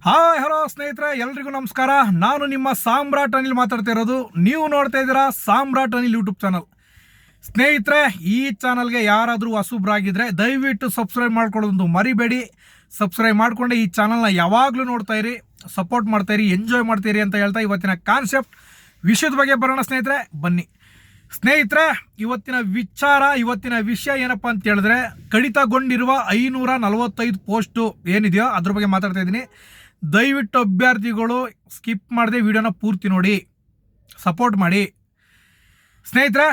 Hi hello ಸ್ನೇಹಿತರೆ, ಎಲ್ರಿಗೂ ನಮಸ್ಕಾರ. ನಾನು ನಿಮ್ಮ ಸಾಮ್ರಾಟ್ ಅನಿಲ್ ಮಾತಾಡ್ತಾ ಇರೋದು. ನೀವು ನೋಡ್ತಾ ಇದ್ದೀರಾ ಸಾಮ್ರಾಟ್ ಅನಿಲ್ ಯೂಟ್ಯೂಬ್ ಚಾನಲ್. ಸ್ನೇಹಿತರೆ, ಈ ಚಾನಲ್ಗೆ ಯಾರಾದರೂ ಹೊಸಬ್ರಾಗಿದ್ದರೆ ದಯವಿಟ್ಟು ಸಬ್ಸ್ಕ್ರೈಬ್ ಮಾಡ್ಕೊಳ್ಳೋದು ಮರಿಬೇಡಿ. ಸಬ್ಸ್ಕ್ರೈಬ್ ಮಾಡಿಕೊಂಡೆ ಈ ಚಾನಲ್ನ ಯಾವಾಗಲೂ ನೋಡ್ತಾ ಇರಿ, ಸಪೋರ್ಟ್ ಮಾಡ್ತಾಯಿರಿ, ಎಂಜಾಯ್ ಮಾಡ್ತೀರಿ ಅಂತ ಹೇಳ್ತಾ ಇವತ್ತಿನ ಕಾನ್ಸೆಪ್ಟ್ ವಿಷಯದ ಬಗ್ಗೆ ಬರೋಣ ಸ್ನೇಹಿತರೆ. ಬನ್ನಿ ಸ್ನೇಹಿತರೆ, ಇವತ್ತಿನ ವಿಷಯ ಏನಪ್ಪ ಅಂತ ಹೇಳಿದ್ರೆ, ಕಡಿತಗೊಂಡಿರುವ 545 ಪೋಸ್ಟು ಏನಿದೆಯೋ ಅದ್ರ ಬಗ್ಗೆ ಮಾತಾಡ್ತಾ ಇದ್ದೀನಿ. ದಯವಿಟ್ಟು ಅಭ್ಯರ್ಥಿಗಳು ಸ್ಕಿಪ್ ಮಾಡದೆ ವಿಡಿಯೋನ ಪೂರ್ತಿ ನೋಡಿ, ಸಪೋರ್ಟ್ ಮಾಡಿ ಸ್ನೇಹಿತರೆ.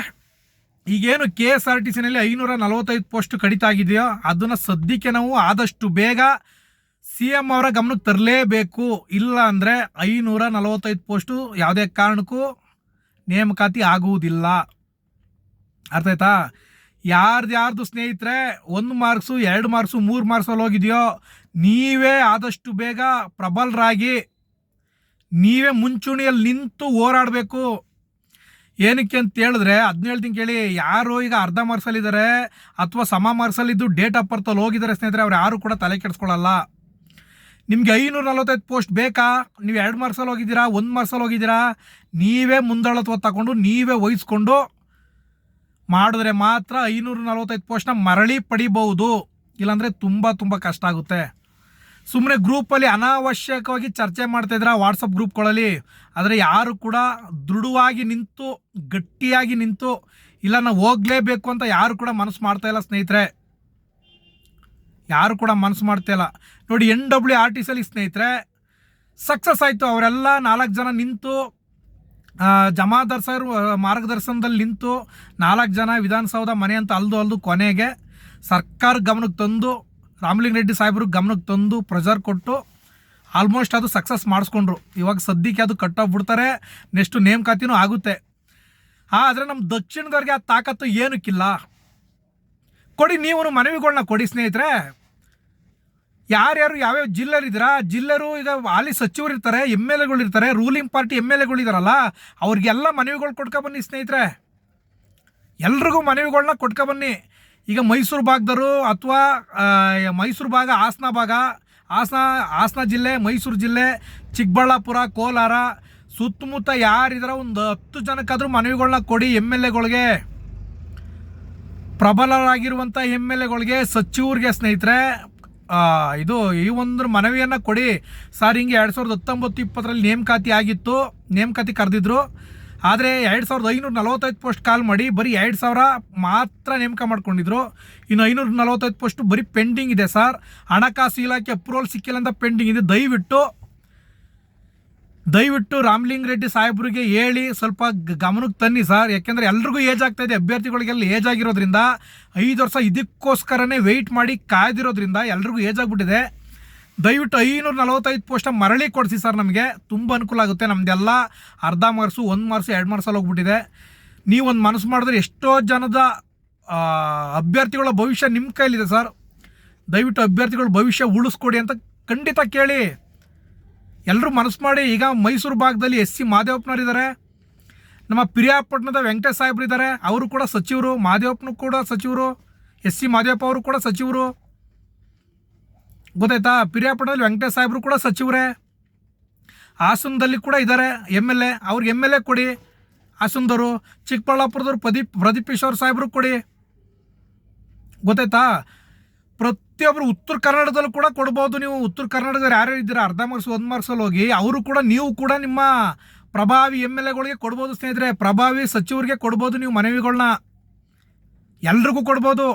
ಈಗೇನು KSRTCನಲ್ಲಿ 545 ಪೋಸ್ಟ್ ಕಡಿತ ಆಗಿದೆಯೋ ಅದನ್ನು ಸದ್ಯಕ್ಕೆ ನಾವು ಆದಷ್ಟು ಬೇಗ CM ಅವರ ಗಮನಕ್ಕೆ ತರಲೇಬೇಕು. ಇಲ್ಲ ಅಂದರೆ 545 ಪೋಸ್ಟು ಯಾವುದೇ ಕಾರಣಕ್ಕೂ ನೇಮಕಾತಿ ಆಗುವುದಿಲ್ಲ. ಅರ್ಥ ಆಯ್ತಾ? ಯಾರ್ದು ಸ್ನೇಹಿತರೆ 1 ಮಾರ್ಕ್ಸು 2 ಮಾರ್ಕ್ಸು 3 ಮಾರ್ಕ್ಸಲ್ಲಿ ಹೋಗಿದೆಯೋ ನೀವೇ ಆದಷ್ಟು ಬೇಗ ಪ್ರಬಲರಾಗಿ ನೀವೇ ಮುಂಚೂಣಿಯಲ್ಲಿ ನಿಂತು ಹೋರಾಡಬೇಕು. ಏನಕ್ಕೆ ಅಂತ ಹೇಳಿದ್ರೆ 17 ಕೇಳಿ, ಯಾರು ಈಗ ಅರ್ಧ ಮಾರ್ಕ್ಸಲ್ಲಿದ್ದಾರೆ ಅಥವಾ ಸಮ ಮಾರ್ಕ್ಸಲ್ಲಿದ್ದು ಡೇಟ್ ಆಫ್ ಬರ್ತಲ್ಲಿ ಹೋಗಿದ್ದಾರೆ ಸ್ನೇಹಿತರೆ, ಅವ್ರು ಯಾರು ಕೂಡ ತಲೆ ಕೆಡಿಸ್ಕೊಳ್ಳಲ್ಲ. ನಿಮಗೆ 545 ಪೋಸ್ಟ್ ಬೇಕಾ? ನೀವು 2 ಮಾರ್ಕ್ಸಲ್ಲಿ ಹೋಗಿದ್ದೀರಾ, 1 ಮಾರ್ಕ್ಸಲ್ಲಿ ಹೋಗಿದ್ದೀರಾ, ನೀವೇ ಮುಂದಾಳತ್ವ ತಗೊಂಡು ನೀವೇ ವಹಿಸ್ಕೊಂಡು ಮಾಡಿದ್ರೆ ಮಾತ್ರ 545 ಪೋಸ್ಟ್ನ ಮರಳಿ ಪಡಿಬಹುದು. ಇಲ್ಲಾಂದರೆ ತುಂಬ ಕಷ್ಟ ಆಗುತ್ತೆ. ಸುಮ್ಮನೆ ಗ್ರೂಪಲ್ಲಿ ಅನಾವಶ್ಯಕವಾಗಿ ಚರ್ಚೆ ಮಾಡ್ತಾಯಿದ್ರ ವಾಟ್ಸಪ್ ಗ್ರೂಪ್ಗಳಲ್ಲಿ. ಆದರೆ ಯಾರು ಕೂಡ ದೃಢವಾಗಿ ನಿಂತು ಗಟ್ಟಿಯಾಗಿ ನಿಂತು ಇಲ್ಲ ನಾವು ಹೋಗಲೇಬೇಕು ಅಂತ ಯಾರು ಕೂಡ ಮನಸ್ಸು ಮಾಡ್ತಾಯಿಲ್ಲ ಸ್ನೇಹಿತರೆ, ಯಾರು ಕೂಡ ಮನಸ್ಸು ಮಾಡ್ತಾಯಿಲ್ಲ. ನೋಡಿ, NWRTCಯಲ್ಲಿ ಸ್ನೇಹಿತರೆ ಸಕ್ಸಸ್ ಆಯಿತು. ಅವರೆಲ್ಲ 4 ಜನ ನಿಂತು ಜಮಾದಾರ್ ಸರ್ ಮಾರ್ಗದರ್ಶನದಲ್ಲಿ ನಿಂತು 4 ಜನ ವಿಧಾನಸೌಧ ಮನೆ ಅಂತ ಅಲ್ದು ಕೊನೆಗೆ ಸರ್ಕಾರ ಗಮನಕ್ಕೆ ತಂದು ರಾಮಲಿಂಗ ರೆಡ್ಡಿ ಸಾಹೇಬ್ರಿಗೆ ಗಮನಕ್ಕೆ ತಂದು ಪ್ರೆಷರ್ ಕೊಟ್ಟು ಆಲ್ಮೋಸ್ಟ್ ಅದು ಸಕ್ಸಸ್ ಮಾಡಿಸ್ಕೊಂಡ್ರು. ಇವಾಗ ಸದ್ಯಕ್ಕೆ ಅದು ಕಟ್ಟೋಗ್ಬಿಡ್ತಾರೆ, ನೆಕ್ಸ್ಟು ನೇಮಕಾತಿನೂ ಆಗುತ್ತೆ. ಆದರೆ ನಮ್ಮ ದಕ್ಷಿಣದವ್ರಿಗೆ ಆ ತಾಕತ್ತು ಏನಕ್ಕಿಲ್ಲ. ಕೊಡಿ, ನೀವು ಮನವಿಗಳನ್ನ ಕೊಡಿ ಸ್ನೇಹಿತರೆ. ಯಾರ್ಯಾರು ಯಾವ್ಯಾವ ಜಿಲ್ಲೆಯಲ್ಲಿದ್ದೀರಾ, ಜಿಲ್ಲೆರು ಈಗ ಹಾಲಿ ಸಚಿವರು ಇರ್ತಾರೆ, MLA ಇರ್ತಾರೆ, ರೂಲಿಂಗ್ ಪಾರ್ಟಿ MLA ಇದ್ದಾರಲ್ಲ, ಅವ್ರಿಗೆಲ್ಲ ಮನವಿಗಳು ಕೊಟ್ಕೊಬನ್ನಿ ಸ್ನೇಹಿತರೆ. ಎಲ್ರಿಗೂ ಮನವಿಗಳನ್ನ ಕೊಟ್ಕೊಬನ್ನಿ. ಈಗ ಮೈಸೂರು ಭಾಗದವರು ಅಥವಾ ಮೈಸೂರು ಭಾಗ, ಹಾಸನ ಜಿಲ್ಲೆ, ಮೈಸೂರು ಜಿಲ್ಲೆ, ಚಿಕ್ಕಬಳ್ಳಾಪುರ, ಕೋಲಾರ ಸುತ್ತಮುತ್ತ ಯಾರಿದಾರ ಒಂದು 10 ಜನಕ್ಕಾದರೂ ಮನವಿಗಳನ್ನ ಕೊಡಿ. MLAಗಳಿಗೆ, ಪ್ರಬಲರಾಗಿರುವಂಥ MLAಗಳಿಗೆ, ಸಚಿವರಿಗೆ ಸ್ನೇಹಿತರೆ ಈ ಒಂದು ಮನವಿಯನ್ನು ಕೊಡಿ. ಸರ್, ಹಿಂಗೆ 2019-20 ನೇಮಕಾತಿ ಆಗಿತ್ತು, ನೇಮಕಾತಿ ಕರೆದಿದ್ರು. ಆದರೆ 2545 ಪೋಸ್ಟ್ ಕಾಲ್ ಮಾಡಿ ಬರೀ 2000 ಮಾತ್ರ ನೇಮಕ ಮಾಡ್ಕೊಂಡಿದ್ರು. ಇನ್ನು 545 ಪೋಸ್ಟು ಬರೀ ಪೆಂಡಿಂಗ್ ಇದೆ ಸರ್. ಹಣಕಾಸು ಇಲಾಖೆ ಅಪ್ರೂವಲ್ ಸಿಕ್ಕಿಲ್ಲ ಅಂತ ಪೆಂಡಿಂಗ್ ಇದೆ. ದಯವಿಟ್ಟು ರಾಮಲಿಂಗ ರೆಡ್ಡಿ ಸಾಹೇಬ್ರಿಗೆ ಹೇಳಿ ಸ್ವಲ್ಪ ಗಮನಕ್ಕೆ ತನ್ನಿ ಸರ್. ಯಾಕೆಂದರೆ ಎಲ್ರಿಗೂ ಏಜ್ ಆಗ್ತಾಯಿದೆ, ಅಭ್ಯರ್ಥಿಗಳಿಗೆಲ್ಲ ಏಜ್ ಆಗಿರೋದ್ರಿಂದ 5 ವರ್ಷ ಇದಕ್ಕೋಸ್ಕರನೇ ವೆಯ್ಟ್ ಮಾಡಿ ಕಾಯ್ದಿರೋದ್ರಿಂದ ಎಲ್ರಿಗೂ ಏಜ್ ಆಗಿಬಿಟ್ಟಿದೆ. ದಯವಿಟ್ಟು 545 ಪೋಸ್ಟ ಮರಳಿ ಕೊಡಿಸಿ ಸರ್, ನಮಗೆ ತುಂಬ ಅನುಕೂಲ ಆಗುತ್ತೆ. ನಮ್ಮದೆಲ್ಲ ಅರ್ಧ ಮಾರ್ಕ್ಸು 1 ಮಾರ್ಕ್ಸು 2 ಮಾರ್ಕ್ಸಲ್ಲಿ ಹೋಗ್ಬಿಟ್ಟಿದೆ. ನೀವೊಂದು ಮನಸ್ಸು ಮಾಡಿದ್ರೆ ಎಷ್ಟೋ ಜನದ ಅಭ್ಯರ್ಥಿಗಳ ಭವಿಷ್ಯ ನಿಮ್ಮ ಕೈಲಿದೆ ಸರ್. ದಯವಿಟ್ಟು ಅಭ್ಯರ್ಥಿಗಳ ಭವಿಷ್ಯ ಉಳಿಸ್ಕೊಡಿ ಅಂತ ಖಂಡಿತ ಕೇಳಿ. ಎಲ್ಲರೂ ಮನಸ್ಸು ಮಾಡಿ. ಈಗ ಮೈಸೂರು ಭಾಗದಲ್ಲಿ SC ಮಾದೇವಪ್ಪನವರಿದ್ದಾರೆ, ನಮ್ಮ ಪಿರಿಯಾಪಟ್ಟಣದ ವೆಂಕಟೇಶ್ ಸಾಹೇಬ್ರು ಇದ್ದಾರೆ, ಅವರು ಕೂಡ ಸಚಿವರು. ಮಾದೇವಪ್ಪನೂ ಕೂಡ ಸಚಿವರು, SC ಮಾದೇವಪ್ಪ ಅವರು ಕೂಡ ಸಚಿವರು, ಗೊತ್ತಾಯ್ತಾ? ಪಿರಿಯಾಪಟ್ಟಣದಲ್ಲಿ ವೆಂಕಟೇಶ್ ಸಾಹೇಬ್ರು ಕೂಡ ಸಚಿವರೇ. ಹಾಸನದಲ್ಲಿ ಕೂಡ ಇದ್ದಾರೆ MLA, ಅವ್ರಿಗೆ MLA ಕೊಡಿ ಹಾಸನದವರು. ಚಿಕ್ಕಬಳ್ಳಾಪುರದವ್ರು ಪ್ರದೀಪ್ ಈಶ್ವರ್ ಸಾಹೇಬ್ರು ಕೊಡಿ, ಗೊತ್ತಾಯ್ತಾ? ಪ್ರತಿಯೊಬ್ಬರು ಉತ್ತರ ಕರ್ನಾಟಕದಲ್ಲೂ ಕೂಡ ಕೊಡ್ಬೋದು. ನೀವು ಉತ್ತರ ಕರ್ನಾಟಕದಲ್ಲಿ ಯಾರ್ಯಾರು ಇದ್ದೀರಾ ಅರ್ಧ ಮಾರ್ಕ್ಸು 1 ಮಾರ್ಕ್ಸಲ್ಲಿ ಹೋಗಿ, ಅವರು ಕೂಡ ನೀವು ಕೂಡ ನಿಮ್ಮ ಪ್ರಭಾವಿ MLAಗಳಿಗೆ ಕೊಡ್ಬೋದು ಸ್ನೇಹಿತರೆ. ಪ್ರಭಾವಿ ಸಚಿವರಿಗೆ ಕೊಡ್ಬೋದು ನೀವು ಮನವಿಗಳನ್ನ, ಎಲ್ರಿಗೂ ಕೊಡ್ಬೋದು.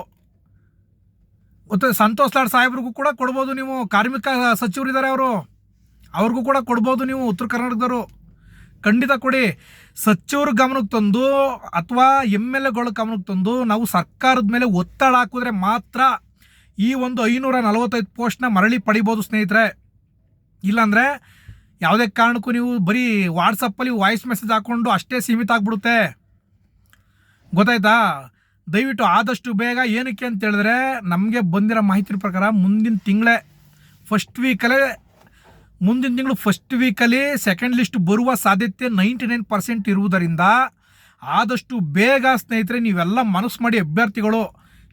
ಮತ್ತು ಸಂತೋಷ್ ಲಾಡ್ ಸಾಹೇಬ್ರಿಗೂ ಕೂಡ ಕೊಡ್ಬೋದು ನೀವು. ಕಾರ್ಮಿಕ ಸಚಿವರಿದ್ದಾರೆ ಅವ್ರಿಗೂ ಕೂಡ ಕೊಡ್ಬೋದು ನೀವು, ಉತ್ತರ ಕರ್ನಾಟಕದವರು. ಖಂಡಿತ ಕೊಡಿ. ಸಚಿವರು ಗಮನಕ್ಕೆ ತಂದು ಅಥವಾ MLAಗಳ ಗಮನಕ್ಕೆ ತಂದು ನಾವು ಸರ್ಕಾರದ ಮೇಲೆ ಒತ್ತಡ ಹಾಕಿದ್ರೆ ಮಾತ್ರ ಈ ಒಂದು 545 ಪೋಸ್ಟ್ನ ಮರಳಿ ಪಡಿಬೋದು ಸ್ನೇಹಿತರೆ. ಇಲ್ಲಾಂದರೆ ಯಾವುದೇ ಕಾರಣಕ್ಕೂ ನೀವು ಬರೀ ವಾಟ್ಸಪ್ಪಲ್ಲಿ ವಾಯ್ಸ್ ಮೆಸೇಜ್ ಹಾಕ್ಕೊಂಡು ಅಷ್ಟೇ ಸೀಮಿತ ಆಗಿಬಿಡುತ್ತೆ, ಗೊತ್ತಾಯ್ತಾ? ದಯವಿಟ್ಟು ಆದಷ್ಟು ಬೇಗ. ಏನಕ್ಕೆ ಅಂತ ಹೇಳಿದ್ರೆ, ನಮಗೆ ಬಂದಿರೋ ಮಾಹಿತಿ ಪ್ರಕಾರ ಮುಂದಿನ ತಿಂಗಳು ಫಸ್ಟ್ ವೀಕಲ್ಲಿ ಸೆಕೆಂಡ್ ಲಿಸ್ಟ್ ಬರುವ ಸಾಧ್ಯತೆ 99% ಇರುವುದರಿಂದ ಆದಷ್ಟು ಬೇಗ ಸ್ನೇಹಿತರೆ ನೀವೆಲ್ಲ ಮನಸ್ಸು ಮಾಡಿ. ಅಭ್ಯರ್ಥಿಗಳು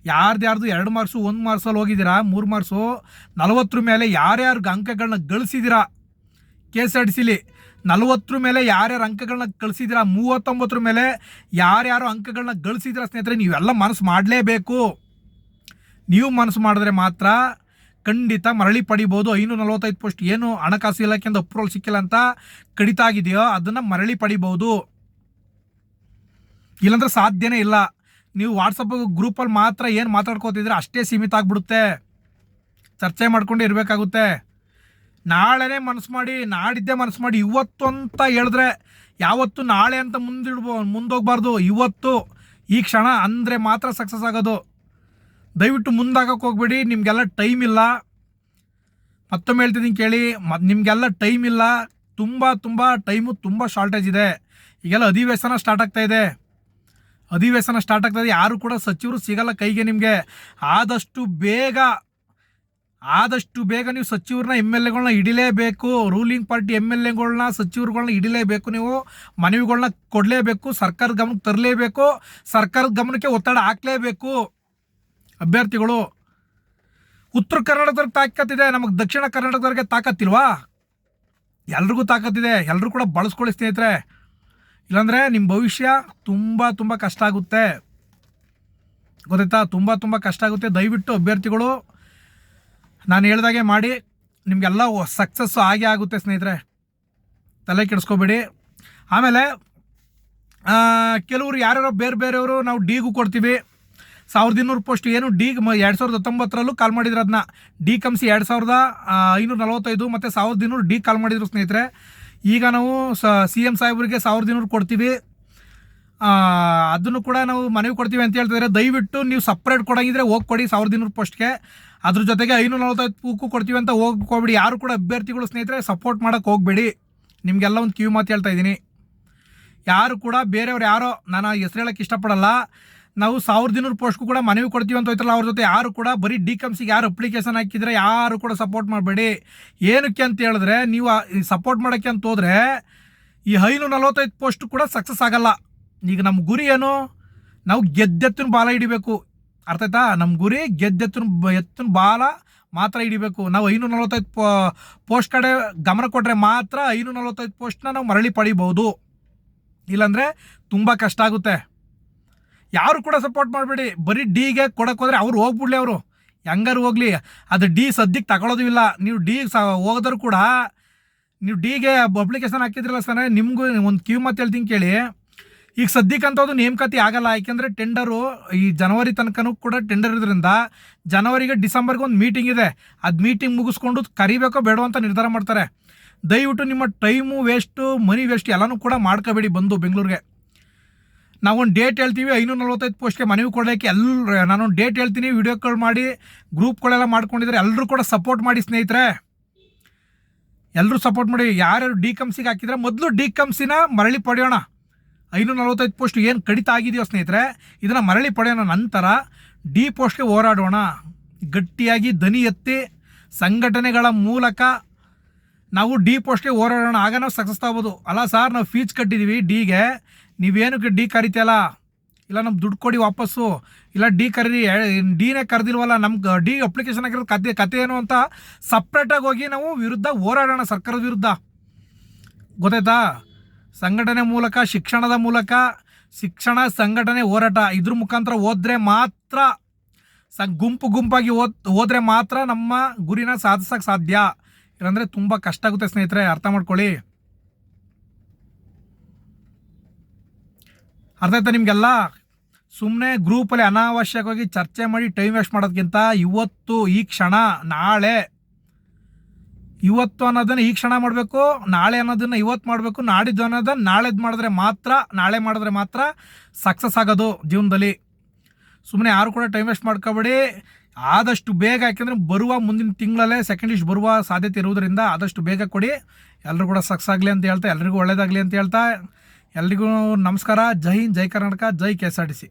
ಯಾರ್ದು 2 ಮಾರ್ಕ್ಸು 1 ಮಾರ್ಕ್ಸಲ್ಲಿ ಹೋಗಿದ್ದೀರಾ, 3 ಮಾರ್ಕ್ಸು 40 ಮೇಲೆ ಯಾರ್ಯಾರಿಗೆ ಅಂಕಗಳನ್ನ ಗಳಿಸಿದ್ದೀರಾ KSRTCಲಿ 40 ಮೇಲೆ ಯಾರ್ಯಾರು ಅಂಕಗಳನ್ನ ಗಳಿಸಿದ್ದೀರಾ, 39 ಮೇಲೆ ಯಾರ್ಯಾರು ಅಂಕಗಳನ್ನ ಗಳಿಸಿದ್ದೀರಾ ಸ್ನೇಹಿತರೆ, ನೀವೆಲ್ಲ ಮನಸ್ಸು ಮಾಡಲೇಬೇಕು. ನೀವು ಮನಸ್ಸು ಮಾಡಿದ್ರೆ ಮಾತ್ರ ಖಂಡಿತ ಮರಳಿ ಪಡಿಬೋದು. 545 ಪೋಸ್ಟ್ ಏನು ಹಣಕಾಸು ಇಲಾಖೆಯಿಂದ ಅಪ್ರೂವಲ್ ಸಿಕ್ಕಿಲ್ಲ ಅಂತ ಕಡಿತ ಆಗಿದೆಯೋ ಅದನ್ನು ಮರಳಿ ಪಡಿಬೋದು. ಇಲ್ಲಾಂದ್ರೆ ಸಾಧ್ಯನೇ ಇಲ್ಲ. ನೀವು ವಾಟ್ಸಪ್ ಗ್ರೂಪಲ್ಲಿ ಮಾತ್ರ ಏನು ಮಾತಾಡ್ಕೋತಿದ್ರೆ ಅಷ್ಟೇ ಸೀಮಿತ ಆಗಿಬಿಡುತ್ತೆ. ಚರ್ಚೆ ಮಾಡ್ಕೊಂಡೇ ಇರಬೇಕಾಗುತ್ತೆ. ನಾಳೆನೇ ಮನಸ್ಸು ಮಾಡಿ, ನಾಡಿದ್ದೇ ಮನಸ್ಸು ಮಾಡಿ, ಇವತ್ತು ಅಂತ ಹೇಳಿದ್ರೆ ಯಾವತ್ತು ನಾಳೆ ಅಂತ ಮುಂದೋಗ್ಬಾರ್ದು. ಇವತ್ತು ಈ ಕ್ಷಣ ಅಂದರೆ ಮಾತ್ರ ಸಕ್ಸಸ್ ಆಗೋದು. ದಯವಿಟ್ಟು ಮುಂದಾಗಕ್ಕೆ ಹೋಗ್ಬೇಡಿ. ನಿಮಗೆಲ್ಲ ಟೈಮ್ ಇಲ್ಲ. ಮತ್ತೊಮ್ಮೆ ಹೇಳ್ತಿದ್ದೀನಿ ಕೇಳಿ, ನಿಮಗೆಲ್ಲ ಟೈಮ್ ಇಲ್ಲ. ತುಂಬ ಟೈಮು ತುಂಬ ಶಾರ್ಟೇಜ್ ಇದೆ. ಈಗೆಲ್ಲ ಅಧಿವೇಶನ ಸ್ಟಾರ್ಟ್ ಆಗ್ತಾಯಿದೆ. ಯಾರು ಕೂಡ ಸಚಿವರು ಸಿಗಲ್ಲ ಕೈಗೆ ನಿಮಗೆ. ಆದಷ್ಟು ಬೇಗ ನೀವು ಸಚಿವರನ್ನ MLAಗಳನ್ನ ಹಿಡಿಲೇಬೇಕು. Ruling party MLAಗಳನ್ನ ಸಚಿವರುಗಳನ್ನ ಹಿಡಿಲೇಬೇಕು. ನೀವು ಮನವಿಗಳನ್ನ ಕೊಡಲೇಬೇಕು. ಸರ್ಕಾರದ ಗಮನಕ್ಕೆ ತರಲೇಬೇಕು. ಸರ್ಕಾರದ ಗಮನಕ್ಕೆ ಒತ್ತಡ ಹಾಕಲೇಬೇಕು. ಅಭ್ಯರ್ಥಿಗಳು ಉತ್ತರ ಕರ್ನಾಟಕದವ್ರಿಗೆ ತಾಕತ್ತಿದೆ, ನಮಗೆ ದಕ್ಷಿಣ ಕರ್ನಾಟಕದವ್ರಿಗೆ ತಾಕತ್ತಿಲ್ವಾ? ಎಲ್ರಿಗೂ ತಾಕತ್ತಿದೆ. ಎಲ್ಲರೂ ಕೂಡ ಬಳಸ್ಕೊಳ್ಳಿ ಸ್ನೇಹಿತರೆ. ಇಲ್ಲಾಂದರೆ ನಿಮ್ಮ ಭವಿಷ್ಯ ತುಂಬ ಕಷ್ಟ ಆಗುತ್ತೆ. ಗೊತ್ತಾಯ್ತಾ? ತುಂಬ ಕಷ್ಟ ಆಗುತ್ತೆ. ದಯವಿಟ್ಟು ಅಭ್ಯರ್ಥಿಗಳು ನಾನು ಹೇಳ್ದಾಗೆ ಮಾಡಿ. ನಿಮಗೆಲ್ಲ ಸಕ್ಸಸ್ಸು ಆಗೇ ಆಗುತ್ತೆ ಸ್ನೇಹಿತರೆ, ತಲೆ ಕೆಡಿಸ್ಕೋಬೇಡಿ. ಆಮೇಲೆ ಕೆಲವರು ಯಾರ್ಯಾರೋ ಬೇರೆಯವರು ನಾವು ಡಿಗೂ ಕೊಡ್ತೀವಿ. 1200 ಪೋಸ್ಟ್ ಏನು ಡಿಗ್ 2019ರಲ್ಲೂ ಕಾಲ್ ಮಾಡಿದ್ರು. ಅದನ್ನ ಡಿ ಕಮ್ಸಿ 2545 ಮತ್ತು 1200 ಡಿ ಕಾಲ್ ಮಾಡಿದ್ರು ಸ್ನೇಹಿತರೆ. ಈಗ ನಾವು CM ಸಾಹೇಬರಿಗೆ 1200 ಕೊಡ್ತೀವಿ. ಅದನ್ನು ಕೂಡ ನಾವು ಮನವಿ ಕೊಡ್ತೀವಿ ಅಂತ ಹೇಳ್ತಿದ್ದಾರೆ. ದಯವಿಟ್ಟು ನೀವು ಸಪ್ರೇಟ್ ಕೊಡೋಂಗಿದ್ರೆ ಹೋಗಿ ಕೊಡಿ 1200 ಪೋಸ್ಟ್ಗೆ. ಅದ್ರ ಜೊತೆಗೆ 545 ಕೊಡ್ತೀವಿ ಅಂತ ಹೋಗ್ಕೋಬೇಡಿ. ಯಾರು ಕೂಡ ಅಭ್ಯರ್ಥಿಗಳು ಸ್ನೇಹಿತರೆ ಸಪೋರ್ಟ್ ಮಾಡೋಕ್ಕೆ ಹೋಗಬೇಡಿ. ನಿಮಗೆಲ್ಲ ಒಂದು ಕಿವಿ ಮಾತು ಹೇಳ್ತಾ ಇದ್ದೀನಿ. ಯಾರು ಕೂಡ ಬೇರೆಯವ್ರು ಯಾರೋ, ನಾನು ಹೆಸರು ಹೇಳೋಕ್ಕೆ ಇಷ್ಟಪಡಲ್ಲ. ನಾವು 1200 ಪೋಸ್ಟ್ಗೂ ಕೂಡ ಮನವಿ ಕೊಡ್ತೀವಿ ಅಂತ ಹೋಯ್ತಲ್ಲ, ಅವ್ರ ಜೊತೆ ಯಾರು ಕೂಡ ಬರೀ ಡಿ ಕಮ್ಸಿಗೆ ಯಾರು ಅಪ್ಲಿಕೇಶನ್ ಹಾಕಿದರೆ ಯಾರು ಕೂಡ ಸಪೋರ್ಟ್ ಮಾಡಬೇಡಿ. ಏನಕ್ಕೆ ಅಂತ ಹೇಳಿದ್ರೆ, ನೀವು ಸಪೋರ್ಟ್ ಮಾಡೋಕ್ಕೆ ಅಂತ ಹೋದರೆ ಈ 545 ಪೋಸ್ಟ್ ಕೂಡ ಸಕ್ಸಸ್ ಆಗಲ್ಲ. ಈಗ ನಮ್ಮ ಗುರಿ ಏನು? ನಾವು ಗೆದ್ದೆತ್ತಿನ ಬಾಲ ಹಿಡಿಬೇಕು. ಅರ್ಥ ಆಯ್ತಾ? ನಮ್ಮ ಗುರಿ ಎತ್ತಿನ ಬಾಲ ಮಾತ್ರ ಹಿಡಿಬೇಕು. ನಾವು 545 ಪೋಸ್ಟ್ ಕಡೆ ಗಮನ ಕೊಟ್ಟರೆ ಮಾತ್ರ 545 ಪೋಸ್ಟ್ನ ನಾವು ಮರಳಿ ಪಡಿಬೋದು. ಇಲ್ಲಾಂದರೆ ತುಂಬ ಕಷ್ಟ ಆಗುತ್ತೆ. ಯಾರು ಕೂಡ ಸಪೋರ್ಟ್ ಮಾಡಬೇಡಿ. ಬರೀ ಡಿಗೆ ಕೊಡೋಕೆ ಹೋದರೆ ಅವ್ರು ಹೋಗ್ಬಿಡ್ಲಿ, ಅವರು ಹೆಂಗಾರು ಹೋಗಲಿ. ಅದು ಡಿ ಸದ್ಯಕ್ಕೆ ತಗೊಳ್ಳೋದು ಇಲ್ಲ. ನೀವು ಡಿ ಹೋಗೋದ್ರು ಕೂಡ ನೀವು ಡಿಗೆ ಅಪ್ಲಿಕೇಶನ್ ಹಾಕಿದ್ರಲ್ಲ ಸರ್, ನಿಮಗೂ ಒಂದು ಕಿವಿ ಮಾತು ಹೇಳ್ತೀನಿ ಕೇಳಿ. ಈಗ ಸದ್ಯಕ್ಕಂತ ಅದು ನೇಮಕಾತಿ ಆಗಲ್ಲ. ಯಾಕೆಂದರೆ ಟೆಂಡರು ಈ ಜನವರಿ ತನಕನೂ ಕೂಡ ಟೆಂಡರ್ ಇರೋದ್ರಿಂದ ಜನವರಿಗೆ ಡಿಸೆಂಬರ್ಗೆ ಒಂದು ಮೀಟಿಂಗ್ ಇದೆ. ಅದು ಮೀಟಿಂಗ್ ಮುಗಿಸ್ಕೊಂಡು ಕರಿಬೇಕೋ ಬೇಡೋ ಅಂತ ನಿರ್ಧಾರ ಮಾಡ್ತಾರೆ. ದಯವಿಟ್ಟು ನಿಮ್ಮ ಟೈಮು ವೇಸ್ಟು, ಮನಿ ವೇಸ್ಟ್ ಎಲ್ಲನೂ ಕೂಡ ಮಾಡ್ಕೋಬೇಡಿ. ಬಂದು ಬೆಂಗಳೂರಿಗೆ ನಾವೊಂದು ಡೇಟ್ ಹೇಳ್ತೀವಿ. 545 ಪೋಸ್ಟ್ಗೆ ಮನವಿ ಕೊಡೋಕ್ಕೆ ನಾನೊಂದು ಡೇಟ್ ಹೇಳ್ತೀನಿ. ವಿಡಿಯೋ ಕಾಲ್ ಮಾಡಿ ಗ್ರೂಪ್ಗಳೆಲ್ಲ ಮಾಡ್ಕೊಂಡಿದ್ದಾರೆ. ಎಲ್ಲರೂ ಕೂಡ ಸಪೋರ್ಟ್ ಮಾಡಿ ಸ್ನೇಹಿತರೆ. ಎಲ್ಲರೂ ಸಪೋರ್ಟ್ ಮಾಡಿ. ಯಾರ್ಯಾರು ಡಿ ಕಮ್ಸಿಗೆ ಹಾಕಿದ್ರೆ ಮೊದಲು ಡಿ ಕಮ್ಸಿನ ಮರಳಿ ಪಡೆಯೋಣ. 545 ಪೋಸ್ಟ್ ಏನು ಕಡಿತ ಆಗಿದೆಯೋ ಸ್ನೇಹಿತರೆ, ಇದನ್ನು ಮರಳಿ ಪಡೆಯೋಣ. ನಂತರ ಡಿ ಪೋಸ್ಟ್ಗೆ ಹೋರಾಡೋಣ. ಗಟ್ಟಿಯಾಗಿ ದನಿ ಎತ್ತಿ ಸಂಘಟನೆಗಳ ಮೂಲಕ ನಾವು ಡಿ ಪೋಸ್ಟ್ಗೆ ಹೋರಾಡೋಣ. ಆಗ ನಾವು ಸಕ್ಸಸ್ ಆಗ್ಬೋದು. ಅಲ್ಲ ಸರ್, ನಾವು ಫೀಸ್ ಕಟ್ಟಿದ್ದೀವಿ ಡಿಗೆ, ನೀವೇನಕ್ಕೆ ಡಿ ಕರಿತೀಯಲ್ಲ, ಇಲ್ಲ ನಮ್ಗೆ ದುಡ್ಡು ಕೊಡಿ ವಾಪಸ್ಸು, ಇಲ್ಲ ಡಿ ಕರೀರಿ, ಡಿನೇ ಕರೆದಿಲ್ವಲ್ಲ, ನಮ್ಗೆ ಡಿ ಅಪ್ಲಿಕೇಶನ್ ಆಗಿರೋದು ಕತೆ ಏನು ಅಂತ ಸಪ್ರೇಟಾಗಿ ಹೋಗಿ ನಾವು ವಿರುದ್ಧ ಹೋರಾಡೋಣ, ಸರ್ಕಾರದ ವಿರುದ್ಧ. ಗೊತ್ತಾಯ್ತಾ? ಸಂಘಟನೆ ಮೂಲಕ, ಶಿಕ್ಷಣದ ಮೂಲಕ, ಶಿಕ್ಷಣ ಸಂಘಟನೆ ಹೋರಾಟ, ಇದ್ರ ಮುಖಾಂತರ ಹೋದರೆ ಮಾತ್ರ, ಗುಂಪಾಗಿ ಹೋದರೆ ಮಾತ್ರ ನಮ್ಮ ಗುರಿನ ಸಾಧಿಸೋಕ್ಕೆ ಸಾಧ್ಯ. ಇಲ್ಲಾಂದರೆ ತುಂಬ ಕಷ್ಟ ಆಗುತ್ತೆ ಸ್ನೇಹಿತರೆ, ಅರ್ಥ ಮಾಡ್ಕೊಳ್ಳಿ. ಅರ್ಥ ಆಯ್ತಾ ನಿಮಗೆಲ್ಲ? ಸುಮ್ಮನೆ ಗ್ರೂಪಲ್ಲಿ ಅನಾವಶ್ಯಕವಾಗಿ ಚರ್ಚೆ ಮಾಡಿ ಟೈಮ್ ವೇಸ್ಟ್ ಮಾಡೋದಕ್ಕಿಂತ ಇವತ್ತು ಈ ಕ್ಷಣ, ನಾಳೆ, ಇವತ್ತು ಅನ್ನೋದನ್ನು ಈ ಕ್ಷಣ ಮಾಡಬೇಕು, ನಾಳೆ ಅನ್ನೋದನ್ನು ಇವತ್ತು ಮಾಡಬೇಕು, ನಾಡಿದ್ದು ಅನ್ನೋದನ್ನು ನಾಳೆ ಮಾಡಿದ್ರೆ ಮಾತ್ರ ಸಕ್ಸಸ್ ಆಗೋದು ಜೀವನದಲ್ಲಿ. ಸುಮ್ಮನೆ ಯಾರು ಕೂಡ ಟೈಮ್ ವೇಸ್ಟ್ ಮಾಡ್ಕೋಬೇಡಿ. ಆದಷ್ಟು ಬೇಗ, ಯಾಕೆಂದರೆ ಮುಂದಿನ ತಿಂಗಳಲ್ಲೇ ಸೆಕೆಂಡ್ ಲಿಸ್ಟ್ ಬರುವ ಸಾಧ್ಯತೆ ಇರುವುದರಿಂದ ಆದಷ್ಟು ಬೇಗ ಕೊಡಿ. ಎಲ್ಲರೂ ಕೂಡ ಸಕ್ಸಸ್ ಆಗಲಿ ಅಂತ ಹೇಳ್ತಾ, ಎಲ್ರಿಗೂ ಒಳ್ಳೇದಾಗಲಿ ಅಂತ ಹೇಳ್ತಾ, ಎಲ್ರಿಗೂ ನಮಸ್ಕಾರ. ಜೈ ಹಿಂದ್, ಜೈ ಕರ್ನಾಟಕ, ಜೈ KSRTC.